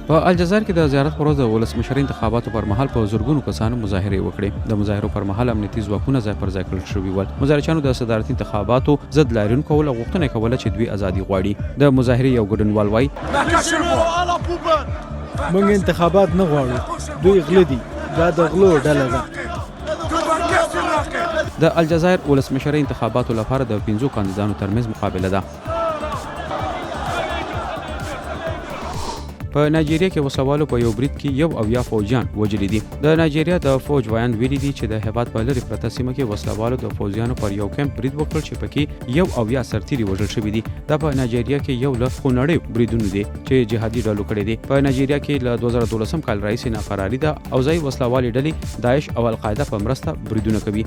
په الجزایر کې د زیارت پر ورځ د ولسمشر انتخاباتو پر مهال په زورګونو کسانو مظاهرې وکړې. د مظاهرو پر مهال امنیتي ځواکونه ځای پر ځای کړل شوي ول. مظاهرچیانو د صدارتي انتخاباتو ضد لاریون کول او غوښتنه کوله چې دوی ازادي غواړي. د مظاهرې یو ګډونوال وایي موږ انتخابات نه غواړو، دوی غله دي، دا د غلو ډله ده. د الجزایر ولسمشر انتخاباتو لپاره د 15 کاندیدانو ترمنځ مقابله ده. په نایجیریا کې وسوالو په یو برید کې 1 فوجیان وژلي دي. د نایجیریا د فوج وایان ویلي دي چې د هیواد په لرې پرته سیمه کې وسوالو د فوجیانو پر یو کمپ برید وکړ چې پکې 1 سرتیري وژل شوي دي. دا په نایجیریا کې یو له خونړیو بریدونو دي چې جهادي ډلو کړي دي. په نایجیریا کې له 2012 کال راهیسې ناقراري ده او ځای وسلوالې ډلې داعش او القاعده په مرسته بریدونه کوي.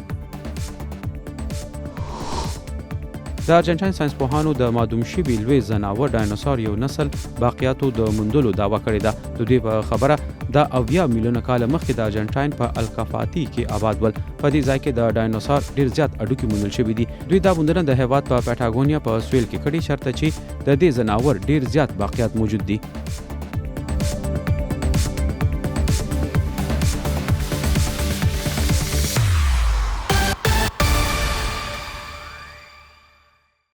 د ارجنټاین ساينسپوهانو د معدوم شوي لوی ځناور ډاینوسار یو نسل باقیاتو د موندلو دعوه کړې ده. د دوی په خبره د 70 میلیونه کال مخکې د ارجنټاین په الکافاتی کې آباد ول. په دې ځای کې د ډاینوسار ډیر زیات اډوکي موندل شوي دي. دوی دا موندنه د هیواد په پټاګونیا په سویل کې کړې، شرط چې د دې ځناور ډیر زیات باقیات موجود دي.